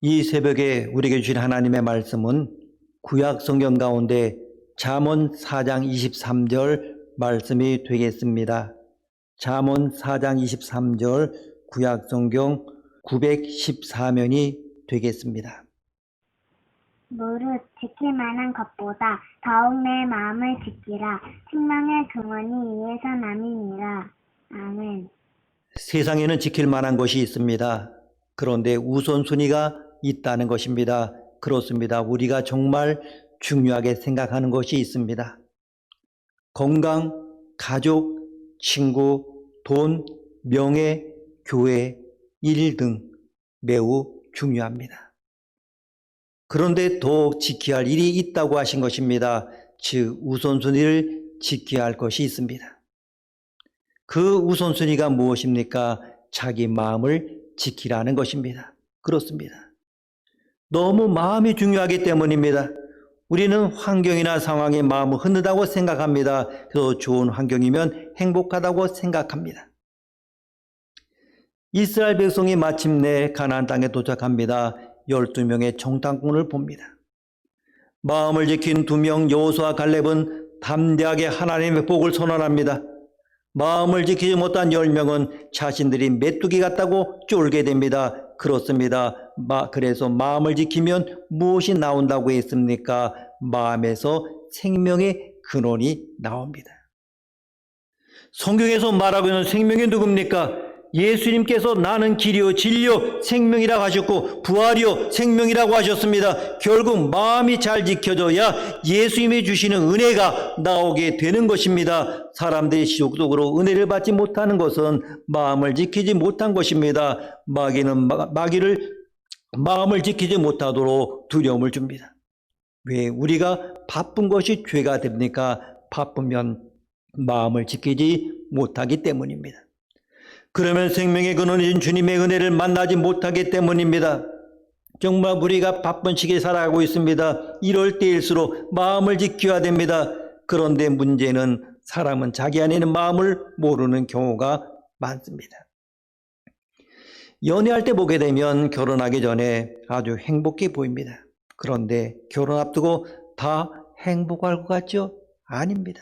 이 새벽에 우리에게 주신 하나님의 말씀은 구약 성경 가운데 잠언 4장 23절 말씀이 되겠습니다. 잠언 4장 23절 구약 성경 914면이 되겠습니다. 무릇 지킬 만한 것보다 더욱 내 마음을 지키라. 생명의 근원이 이에서 남이니라. 아멘. 세상에는 지킬 만한 것이 있습니다. 그런데 우선순위가 있다는 것입니다. 그렇습니다. 우리가 정말 중요하게 생각하는 것이 있습니다. 건강, 가족, 친구, 돈, 명예, 교회, 일 등 매우 중요합니다. 그런데 더욱 지켜야 할 일이 있다고 하신 것입니다. 즉 우선순위를 지켜야 할 것이 있습니다. 그 우선순위가 무엇입니까? 자기 마음을 지키라는 것입니다. 그렇습니다. 너무 마음이 중요하기 때문입니다. 우리는 환경이나 상황에 마음을 흔들다고 생각합니다. 그래서 좋은 환경이면 행복하다고 생각합니다. 이스라엘 백성이 마침내 가나안 땅에 도착합니다. 12명의 정탐꾼을 봅니다. 마음을 지킨 2명 여호수아 칼렙은 담대하게 하나님의 복을 선언합니다. 마음을 지키지 못한 10명은 자신들이 메뚜기 같다고 쫄게 됩니다. 그렇습니다. 그래서 마음을 지키면 무엇이 나온다고 했습니까? 마음에서 생명의 근원이 나옵니다. 성경에서 말하고 있는 생명이 누굽니까? 예수님께서 나는 길이요 진리요 생명이라고 하셨고 부활이요 생명이라고 하셨습니다. 결국 마음이 잘 지켜져야 예수님이 주시는 은혜가 나오게 되는 것입니다. 사람들이 지속적으로 은혜를 받지 못하는 것은 마음을 지키지 못한 것입니다. 마귀를 마음을 지키지 못하도록 두려움을 줍니다. 왜 우리가 바쁜 것이 죄가 됩니까? 바쁘면 마음을 지키지 못하기 때문입니다. 그러면 생명의 근원이신 주님의 은혜를 만나지 못하기 때문입니다. 정말 우리가 바쁜 시기에 살아가고 있습니다. 이럴 때일수록 마음을 지켜야 됩니다. 그런데 문제는 사람은 자기 안에 있는 마음을 모르는 경우가 많습니다. 연애할 때 보게 되면 결혼하기 전에 아주 행복해 보입니다. 그런데 결혼 앞두고 다 행복할 것 같죠? 아닙니다.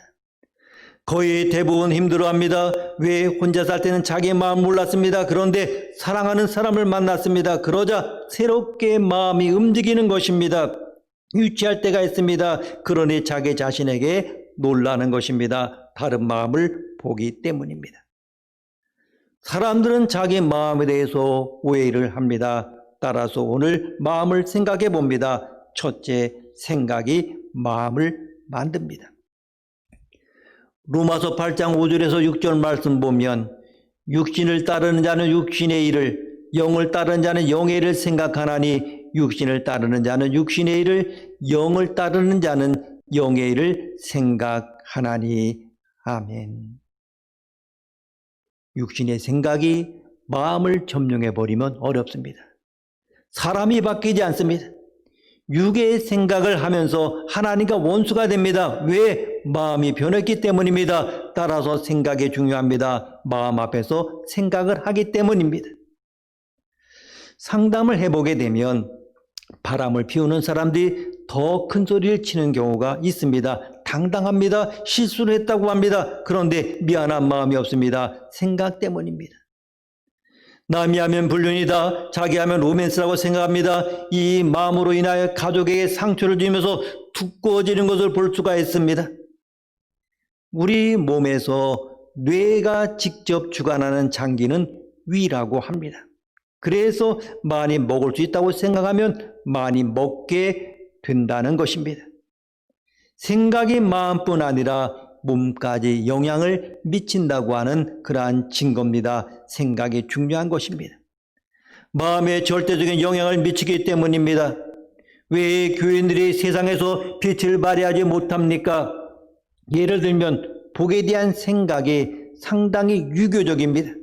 거의 대부분 힘들어합니다. 왜? 혼자 살 때는 자기의 마음 몰랐습니다. 그런데 사랑하는 사람을 만났습니다. 그러자 새롭게 마음이 움직이는 것입니다. 유치할 때가 있습니다. 그러니 자기 자신에게 놀라는 것입니다. 다른 마음을 보기 때문입니다. 사람들은 자기 마음에 대해서 오해를 합니다. 따라서 오늘 마음을 생각해 봅니다. 첫째, 생각이 마음을 만듭니다. 로마서 8장 5절에서 6절 말씀 보면 육신을 따르는 자는 육신의 일을 영을 따르는 자는 영의 일을 생각하나니 육신을 따르는 자는 육신의 일을 영을 따르는 자는 영의 일을 생각하나니. 아멘. 육신의 생각이 마음을 점령해버리면 어렵습니다. 사람이 바뀌지 않습니다. 육의 생각을 하면서 하나님과 원수가 됩니다. 왜? 마음이 변했기 때문입니다. 따라서 생각이 중요합니다. 마음 앞에서 생각을 하기 때문입니다. 상담을 해보게 되면 바람을 피우는 사람들이 더 큰 소리를 치는 경우가 있습니다. 당당합니다. 실수를 했다고 합니다. 그런데 미안한 마음이 없습니다. 생각 때문입니다. 남이 하면 불륜이다, 자기 하면 로맨스라고 생각합니다. 이 마음으로 인하여 가족에게 상처를 주면서 두꺼워지는 것을 볼 수가 있습니다. 우리 몸에서 뇌가 직접 주관하는 장기는 위라고 합니다. 그래서 많이 먹을 수 있다고 생각하면 많이 먹게 된다는 것입니다. 생각이 마음뿐 아니라 몸까지 영향을 미친다고 하는 그러한 증거입니다. 생각이 중요한 것입니다. 마음에 절대적인 영향을 미치기 때문입니다. 왜 교인들이 세상에서 빛을 발휘하지 못합니까? 예를 들면 복에 대한 생각이 상당히 유교적입니다.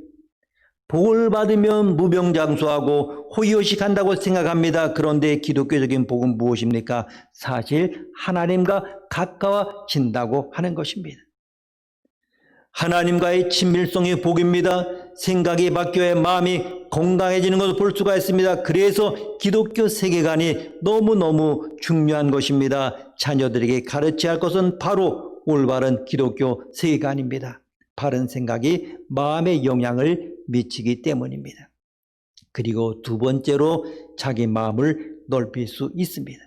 복을 받으면 무병장수하고 호의호식한다고 생각합니다. 그런데 기독교적인 복은 무엇입니까? 사실 하나님과 가까워진다고 하는 것입니다. 하나님과의 친밀성이 복입니다. 생각이 바뀌어야 마음이 건강해지는 것을 볼 수가 있습니다. 그래서 기독교 세계관이 너무너무 중요한 것입니다. 자녀들에게 가르쳐야 할 것은 바로 올바른 기독교 세계관입니다. 바른 생각이 마음에 영향을 미치기 때문입니다. 그리고 두 번째로 자기 마음을 넓힐 수 있습니다.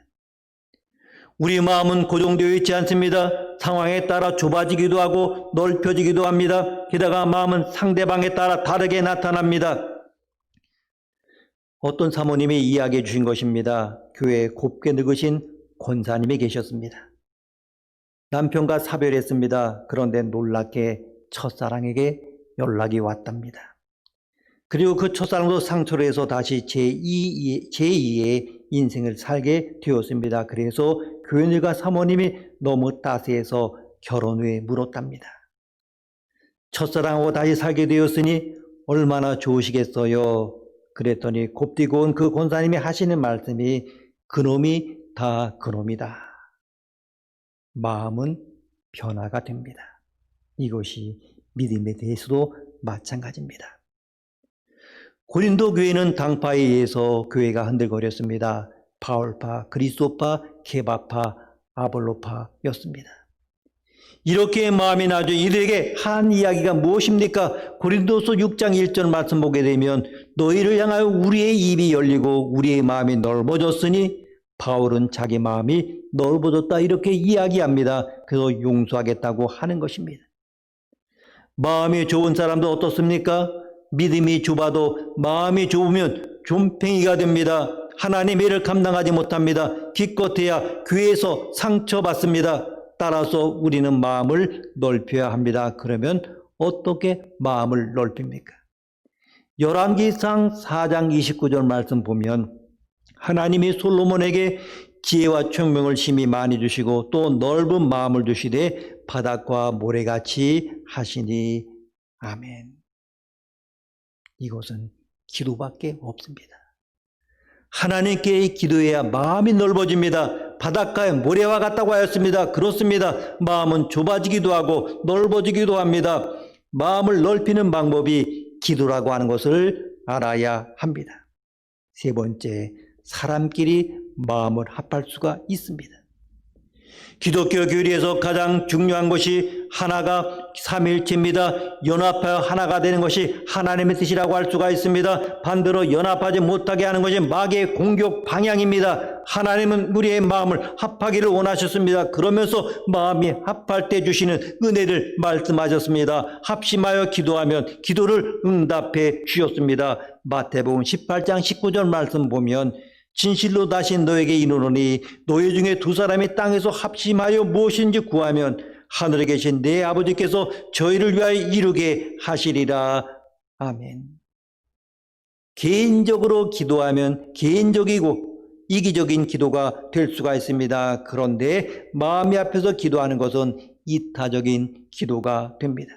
우리 마음은 고정되어 있지 않습니다. 상황에 따라 좁아지기도 하고 넓혀지기도 합니다. 게다가 마음은 상대방에 따라 다르게 나타납니다. 어떤 사모님이 이야기해 주신 것입니다. 교회에 곱게 늙으신 권사님이 계셨습니다. 남편과 사별했습니다. 그런데 놀랍게 첫사랑에게 연락이 왔답니다. 그리고 그 첫사랑도 상처로 해서 다시 제2의 인생을 살게 되었습니다. 그래서 교인들과 사모님이 너무 따스해서 결혼 후에 물었답니다. 첫사랑하고 다시 살게 되었으니 얼마나 좋으시겠어요? 그랬더니 곱디고 온 그 권사님이 하시는 말씀이 그놈이 다 그놈이다. 마음은 변화가 됩니다. 이것이 믿음에 대해서도 마찬가지입니다. 고린도 교회는 당파에 의해서 교회가 흔들거렸습니다. 바울파, 그리스도파, 케바파, 아볼로파였습니다. 이렇게 마음이 나죠. 이들에게 한 이야기가 무엇입니까? 고린도서 6장 1절 말씀 보게 되면 너희를 향하여 우리의 입이 열리고 우리의 마음이 넓어졌으니 바울은 자기 마음이 넓어졌다 이렇게 이야기합니다. 그래서 용서하겠다고 하는 것입니다. 마음이 좁은 사람도 어떻습니까? 믿음이 좁아도 마음이 좁으면 좀팽이가 됩니다. 하나님의 일을 감당하지 못합니다. 기껏해야 교회에서 상처받습니다. 따라서 우리는 마음을 넓혀야 합니다. 그러면 어떻게 마음을 넓힙니까? 열왕기상 4장 29절 말씀 보면 하나님이 솔로몬에게 지혜와 총명을 심히 많이 주시고 또 넓은 마음을 주시되 바닷과 모래같이 하시니 아멘. 이것은 기도밖에 없습니다. 하나님께 기도해야 마음이 넓어집니다. 바닷가에 모래와 같다고 하였습니다. 그렇습니다. 마음은 좁아지기도 하고 넓어지기도 합니다. 마음을 넓히는 방법이 기도라고 하는 것을 알아야 합니다. 세 번째, 사람끼리 마음을 합할 수가 있습니다. 기독교 교리에서 가장 중요한 것이 하나가 삼일체입니다. 연합하여 하나가 되는 것이 하나님의 뜻이라고 할 수가 있습니다. 반대로 연합하지 못하게 하는 것이 마귀의 공격 방향입니다. 하나님은 우리의 마음을 합하기를 원하셨습니다. 그러면서 마음이 합할 때 주시는 은혜를 말씀하셨습니다. 합심하여 기도하면 기도를 응답해 주셨습니다. 마태복음 18장 19절 말씀 보면 진실로 다시 너에게 이르노니 너희 중에 두 사람이 땅에서 합심하여 무엇인지 구하면 하늘에 계신 내 아버지께서 저희를 위하여 이루게 하시리라. 아멘. 개인적으로 기도하면 개인적이고 이기적인 기도가 될 수가 있습니다. 그런데 마음이 앞에서 기도하는 것은 이타적인 기도가 됩니다.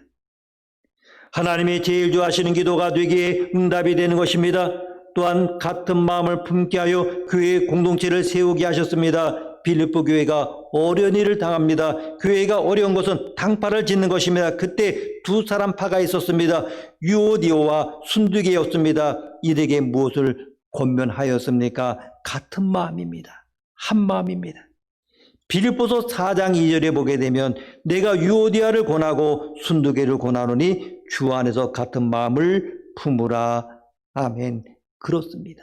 하나님이 제일 좋아하시는 기도가 되기에 응답이 되는 것입니다. 또한 같은 마음을 품게 하여 교회의 공동체를 세우게 하셨습니다. 빌립보 교회가 어려운 일을 당합니다. 교회가 어려운 것은 당파를 짓는 것입니다. 그때 두 사람 파가 있었습니다. 유오디오와 순두개였습니다. 이들에게 무엇을 권면하였습니까? 같은 마음입니다. 한 마음입니다. 빌립보서 4장 2절에 보게 되면 내가 유오디아를 권하고 순두개를 권하노니 주 안에서 같은 마음을 품으라. 아멘. 그렇습니다.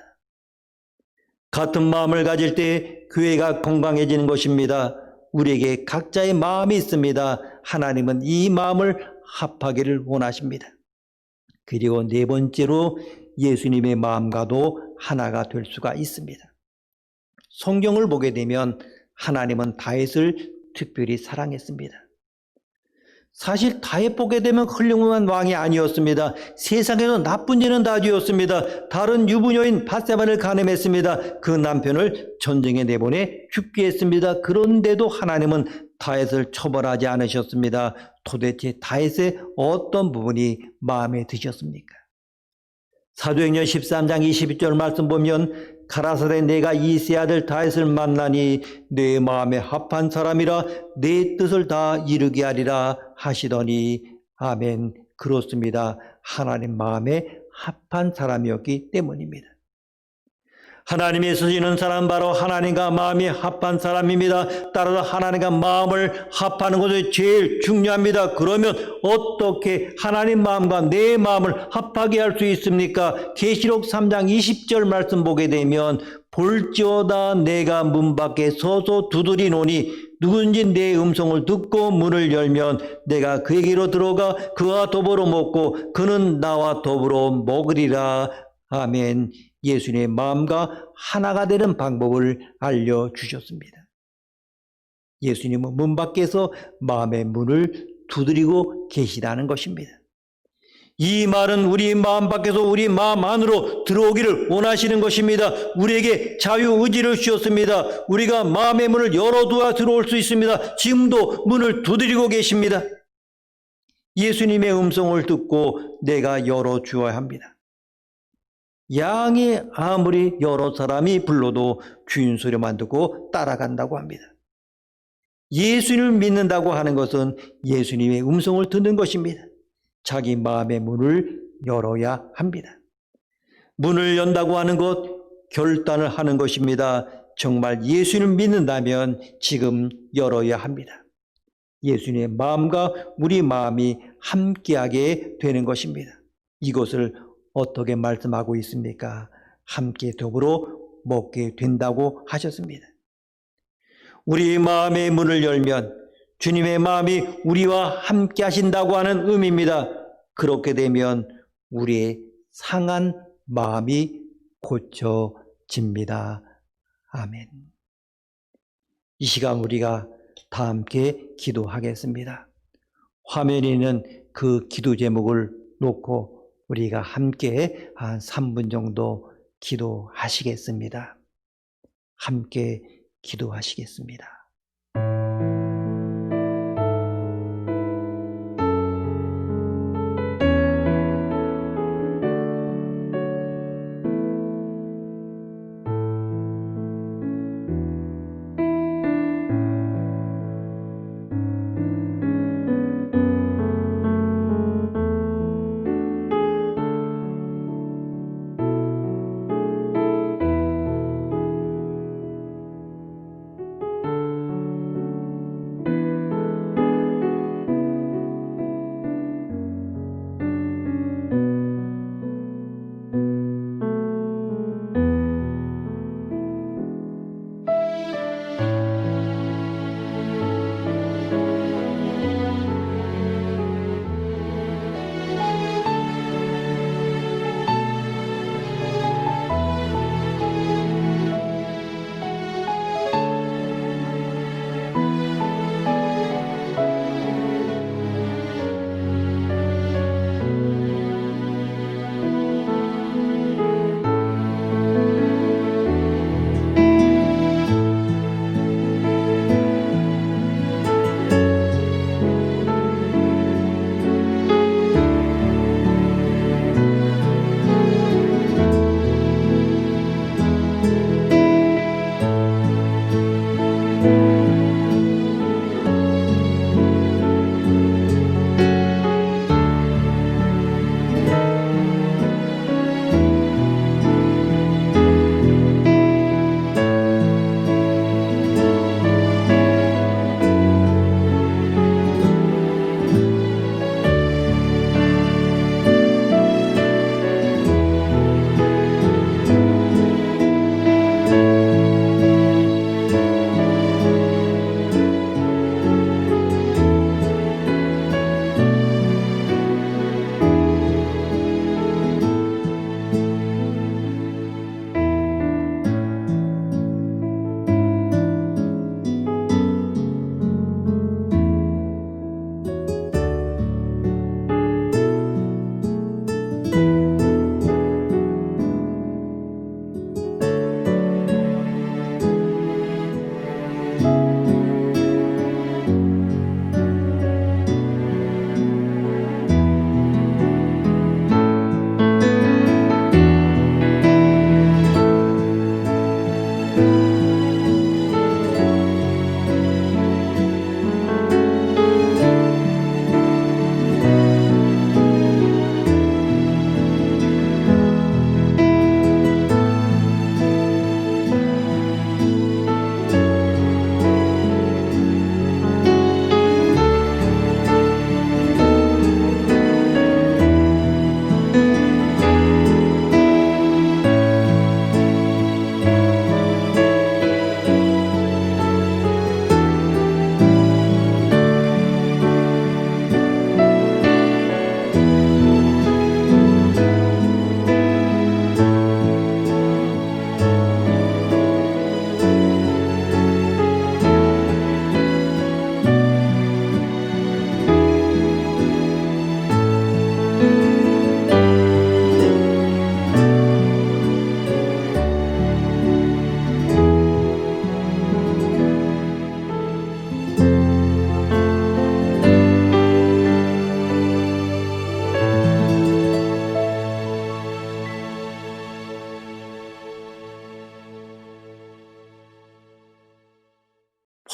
같은 마음을 가질 때 교회가 건강해지는 것입니다. 우리에게 각자의 마음이 있습니다. 하나님은 이 마음을 합하기를 원하십니다. 그리고 네 번째로 예수님의 마음과도 하나가 될 수가 있습니다. 성경을 보게 되면 하나님은 다윗을 특별히 사랑했습니다. 사실 다윗 보게 되면 훌륭한 왕이 아니었습니다. 세상에서 나쁜 죄는 다 지었습니다. 다른 유부녀인 밧세바를 간음했습니다. 그 남편을 전쟁에 내보내 죽게 했습니다. 그런데도 하나님은 다윗을 처벌하지 않으셨습니다. 도대체 다윗의 어떤 부분이 마음에 드셨습니까? 사도행전 13장 22절 말씀 보면 가라사대 내가 이세 아들 다윗을 만나니 내 마음에 합한 사람이라 내 뜻을 다 이루게 하리라 하시더니 아멘. 그렇습니다. 하나님 마음에 합한 사람이었기 때문입니다. 하나님이 쓰시는 사람 바로 하나님과 마음이 합한 사람입니다. 따라서 하나님과 마음을 합하는 것이 제일 중요합니다. 그러면 어떻게 하나님 마음과 내 마음을 합하게 할 수 있습니까? 계시록 3장 20절 말씀 보게 되면 볼지어다 내가 문 밖에 서서 두드리노니 누군지 내 음성을 듣고 문을 열면 내가 그에게로 들어가 그와 더불어 먹고 그는 나와 더불어 먹으리라. 아멘. 예수님의 마음과 하나가 되는 방법을 알려주셨습니다. 예수님은 문 밖에서 마음의 문을 두드리고 계시다는 것입니다. 이 말은 우리 마음 밖에서 우리 마음 안으로 들어오기를 원하시는 것입니다. 우리에게 자유의지를 주셨습니다. 우리가 마음의 문을 열어두어 들어올 수 있습니다. 지금도 문을 두드리고 계십니다. 예수님의 음성을 듣고 내가 열어주어야 합니다. 양이 아무리 여러 사람이 불러도 주인 소리만 듣고 따라간다고 합니다. 예수님을 믿는다고 하는 것은 예수님의 음성을 듣는 것입니다. 자기 마음의 문을 열어야 합니다. 문을 연다고 하는 것, 결단을 하는 것입니다. 정말 예수님을 믿는다면 지금 열어야 합니다. 예수님의 마음과 우리 마음이 함께하게 되는 것입니다. 이것을 어떻게 말씀하고 있습니까? 함께 더불어 먹게 된다고 하셨습니다. 우리 마음의 문을 열면 주님의 마음이 우리와 함께 하신다고 하는 의미입니다. 그렇게 되면 우리의 상한 마음이 고쳐집니다. 아멘. 이 시간 우리가 다 함께 기도하겠습니다. 화면에 있는 그 기도 제목을 놓고 우리가 함께 한 3분 정도 기도하시겠습니다. 함께 기도하시겠습니다.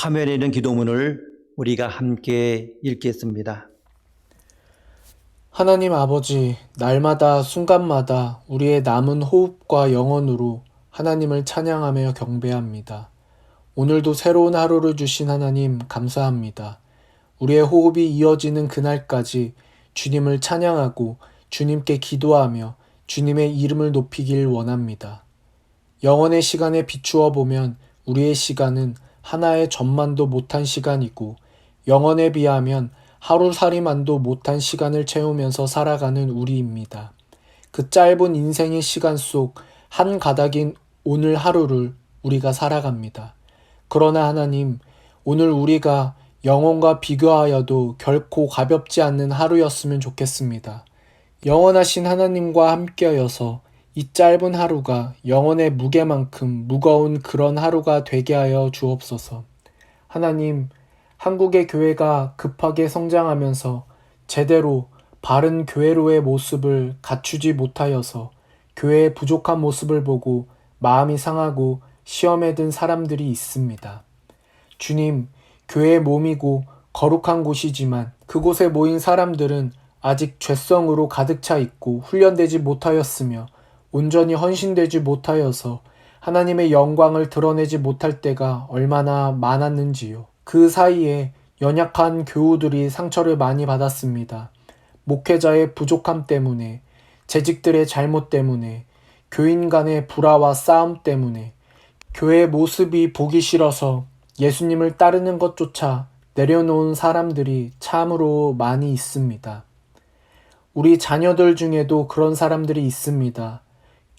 화면에 있는 기도문을 우리가 함께 읽겠습니다. 하나님 아버지, 날마다 순간마다 우리의 남은 호흡과 영혼으로 하나님을 찬양하며 경배합니다. 오늘도 새로운 하루를 주신 하나님 감사합니다. 우리의 호흡이 이어지는 그날까지 주님을 찬양하고 주님께 기도하며 주님의 이름을 높이길 원합니다. 영원의 시간에 비추어 보면 우리의 시간은 하나의 점만도 못한 시간이고 영원에 비하면 하루살이만도 못한 시간을 채우면서 살아가는 우리입니다. 그 짧은 인생의 시간 속 한 가닥인 오늘 하루를 우리가 살아갑니다. 그러나 하나님, 오늘 우리가 영혼과 비교하여도 결코 가볍지 않는 하루였으면 좋겠습니다. 영원하신 하나님과 함께여서 이 짧은 하루가 영혼의 무게만큼 무거운 그런 하루가 되게 하여 주옵소서. 하나님, 한국의 교회가 급하게 성장하면서 제대로 바른 교회로의 모습을 갖추지 못하여서 교회의 부족한 모습을 보고 마음이 상하고 시험에 든 사람들이 있습니다. 주님, 교회의 몸이고 거룩한 곳이지만 그곳에 모인 사람들은 아직 죄성으로 가득 차 있고 훈련되지 못하였으며 온전히 헌신되지 못하여서 하나님의 영광을 드러내지 못할 때가 얼마나 많았는지요. 그 사이에 연약한 교우들이 상처를 많이 받았습니다. 목회자의 부족함 때문에, 재직들의 잘못 때문에, 교인 간의 불화와 싸움 때문에, 교회의 모습이 보기 싫어서 예수님을 따르는 것조차 내려놓은 사람들이 참으로 많이 있습니다. 우리 자녀들 중에도 그런 사람들이 있습니다.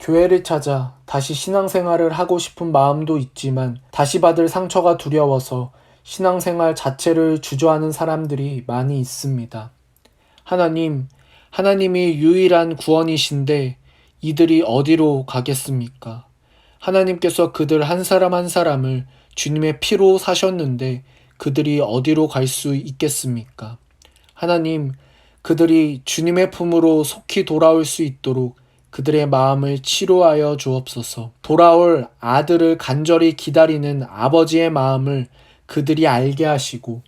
교회를 찾아 다시 신앙생활을 하고 싶은 마음도 있지만 다시 받을 상처가 두려워서 신앙생활 자체를 주저하는 사람들이 많이 있습니다. 하나님, 하나님이 유일한 구원이신데 이들이 어디로 가겠습니까? 하나님께서 그들 한 사람 한 사람을 주님의 피로 사셨는데 그들이 어디로 갈 수 있겠습니까? 하나님, 그들이 주님의 품으로 속히 돌아올 수 있도록 그들의 마음을 치료하여 주옵소서. 돌아올 아들을 간절히 기다리는 아버지의 마음을 그들이 알게 하시고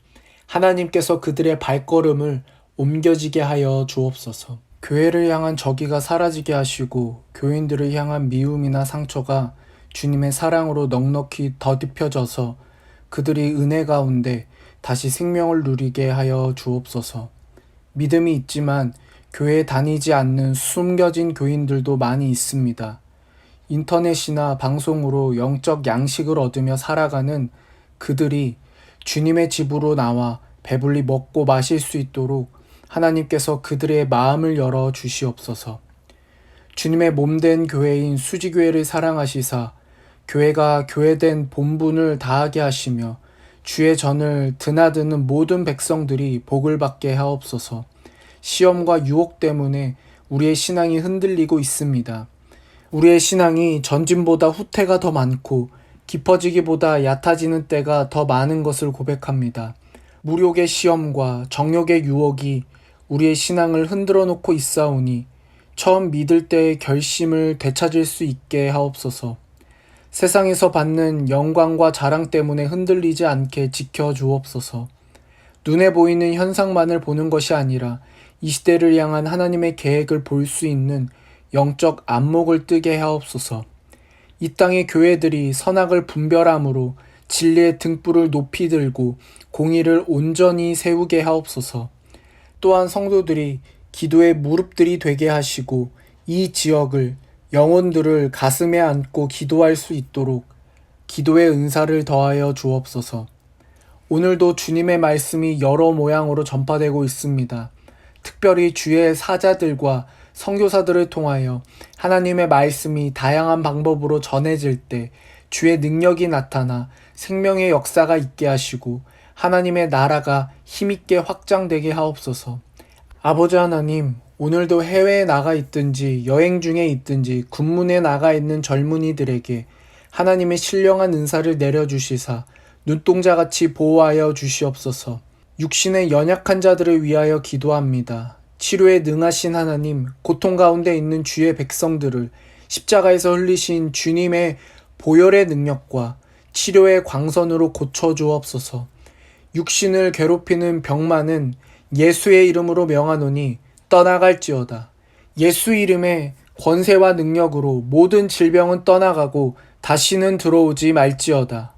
하나님께서 그들의 발걸음을 옮겨지게 하여 주옵소서. 교회를 향한 적의가 사라지게 하시고 교인들을 향한 미움이나 상처가 주님의 사랑으로 넉넉히 더딥혀져서 그들이 은혜 가운데 다시 생명을 누리게 하여 주옵소서. 믿음이 있지만 교회에 다니지 않는 숨겨진 교인들도 많이 있습니다. 인터넷이나 방송으로 영적 양식을 얻으며 살아가는 그들이 주님의 집으로 나와 배불리 먹고 마실 수 있도록 하나님께서 그들의 마음을 열어 주시옵소서. 주님의 몸된 교회인 수지교회를 사랑하시사 교회가 교회된 본분을 다하게 하시며 주의 전을 드나드는 모든 백성들이 복을 받게 하옵소서. 시험과 유혹 때문에 우리의 신앙이 흔들리고 있습니다. 우리의 신앙이 전진보다 후퇴가 더 많고 깊어지기보다 얕아지는 때가 더 많은 것을 고백합니다. 무욕의 시험과 정욕의 유혹이 우리의 신앙을 흔들어 놓고 있사오니 처음 믿을 때의 결심을 되찾을 수 있게 하옵소서. 세상에서 받는 영광과 자랑 때문에 흔들리지 않게 지켜주옵소서. 눈에 보이는 현상만을 보는 것이 아니라 이 시대를 향한 하나님의 계획을 볼 수 있는 영적 안목을 뜨게 하옵소서. 이 땅의 교회들이 선악을 분별함으로 진리의 등불을 높이 들고 공의를 온전히 세우게 하옵소서. 또한 성도들이 기도의 무릎들이 되게 하시고 이 지역을 영혼들을 가슴에 안고 기도할 수 있도록 기도의 은사를 더하여 주옵소서. 오늘도 주님의 말씀이 여러 모양으로 전파되고 있습니다. 특별히 주의 사자들과 선교사들을 통하여 하나님의 말씀이 다양한 방법으로 전해질 때 주의 능력이 나타나 생명의 역사가 있게 하시고 하나님의 나라가 힘있게 확장되게 하옵소서. 아버지 하나님, 오늘도 해외에 나가 있든지 여행 중에 있든지 군문에 나가 있는 젊은이들에게 하나님의 신령한 은사를 내려주시사 눈동자같이 보호하여 주시옵소서. 육신의 연약한 자들을 위하여 기도합니다. 치료에 능하신 하나님, 고통 가운데 있는 주의 백성들을 십자가에서 흘리신 주님의 보혈의 능력과 치료의 광선으로 고쳐주옵소서. 육신을 괴롭히는 병만은 예수의 이름으로 명하노니 떠나갈지어다. 예수 이름의 권세와 능력으로 모든 질병은 떠나가고 다시는 들어오지 말지어다.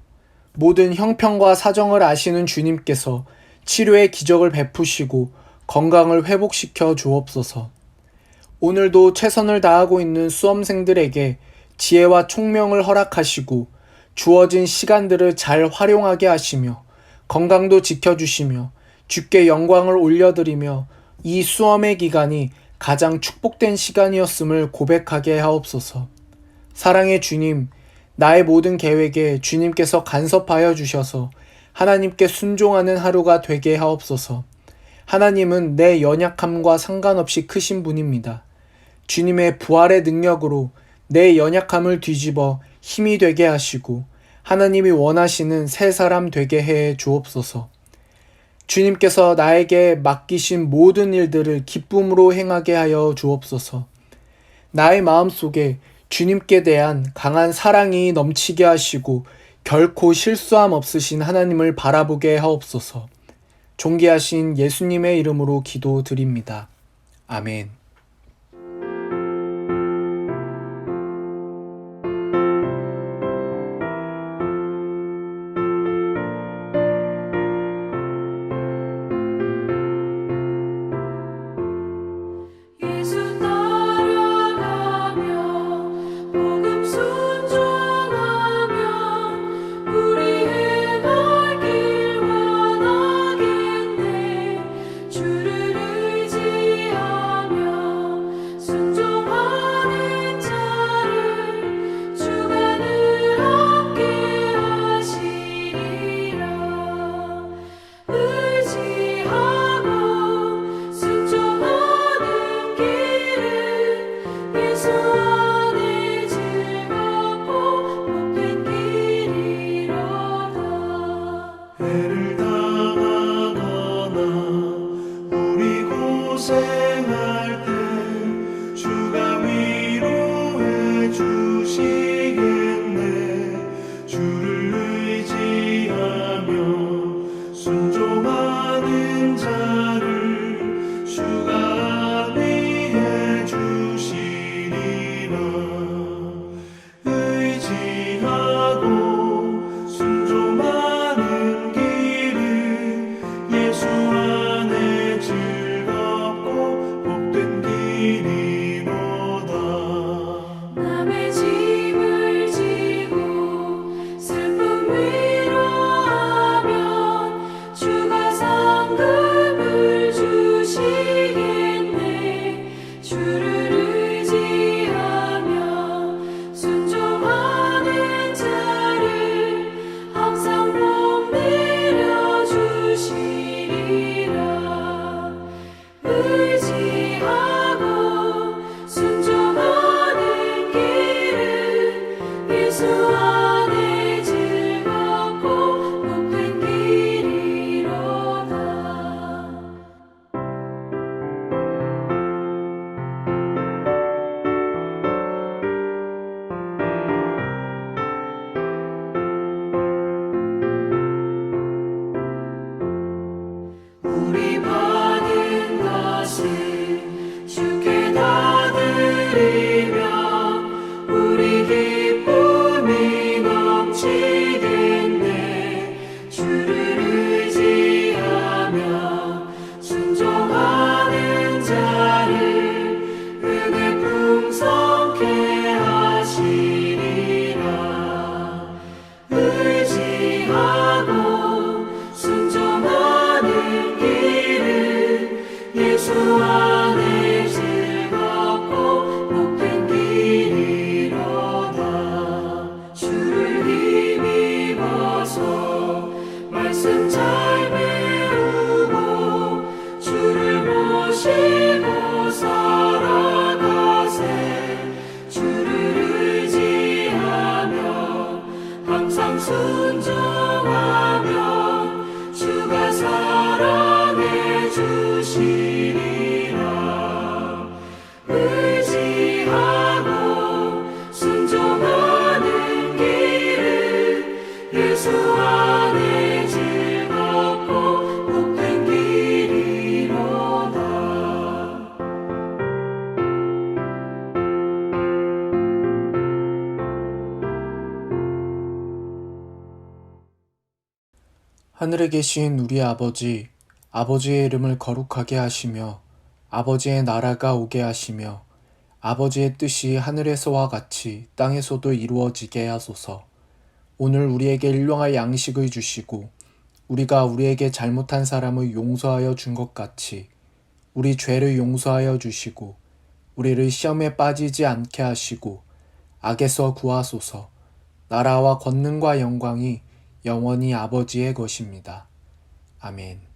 모든 형편과 사정을 아시는 주님께서 치료의 기적을 베푸시고 건강을 회복시켜 주옵소서. 오늘도 최선을 다하고 있는 수험생들에게 지혜와 총명을 허락하시고 주어진 시간들을 잘 활용하게 하시며 건강도 지켜주시며 주께 영광을 올려드리며 이 수험의 기간이 가장 축복된 시간이었음을 고백하게 하옵소서. 사랑의 주님, 나의 모든 계획에 주님께서 간섭하여 주셔서 하나님께 순종하는 하루가 되게 하옵소서. 하나님은 내 연약함과 상관없이 크신 분입니다. 주님의 부활의 능력으로 내 연약함을 뒤집어 힘이 되게 하시고 하나님이 원하시는 새 사람 되게 해 주옵소서. 주님께서 나에게 맡기신 모든 일들을 기쁨으로 행하게 하여 주옵소서. 나의 마음속에 주님께 대한 강한 사랑이 넘치게 하시고 결코 실수함 없으신 하나님을 바라보게 하옵소서. 존귀하신 예수님의 이름으로 기도드립니다. 아멘. 예수 따라가며 복음 순종하며 우리 행할 길 원하겠네. 주를 의지하며 순종하는 자를 주가 늘 함께 하시리라. 의지하고 순종하는 길은 예수 안에 즐겁고 복된 길이로다. 해를 당하거나 우리 고생할 때 주가 위로해 주시겠네. 주를 의지하며 순종하는 자를 주가 위해 주시리라. 의지하고 순종하는 길은 예수 안에 즐겁고 복된 길이로다. 남의 짐을 지고 슬픔 위로하면 주가 상급을 주시겠네. 주를 의지하며 순종하는 자를 항상 복 내려 주시리라. 의지하고 순종하는 길은 예수 안에 즐겁고 복된 길이로다. 우리 받은 것을 주께 다 드리며 우리 기쁨이 넘치겠네. 주를 의지하며 순종하는 자를 은혜 풍성케 하시리라. 의지하고 순종하는 길은 예수 안에 즐겁고 복된 길이로다. 주를 힘입어서 말씀 잘 배우고 주를 모시고 살아가세. 주를 의지하며 항상 순종하며 주가 사랑해 주시리라. 의지하고 순종하는 길은 예수 안에 즐겁고 복된 길이로다. 하늘에 계신 우리 아버지, 아버지의 이름을 거룩하게 하시며 아버지의 나라가 오게 하시며 아버지의 뜻이 하늘에서와 같이 땅에서도 이루어지게 하소서. 오늘 우리에게 일용할 양식을 주시고 우리가 우리에게 잘못한 사람을 용서하여 준 것 같이 우리 죄를 용서하여 주시고 우리를 시험에 빠지지 않게 하시고 악에서 구하소서. 나라와 권능과 영광이 영원히 아버지의 것입니다. 아멘.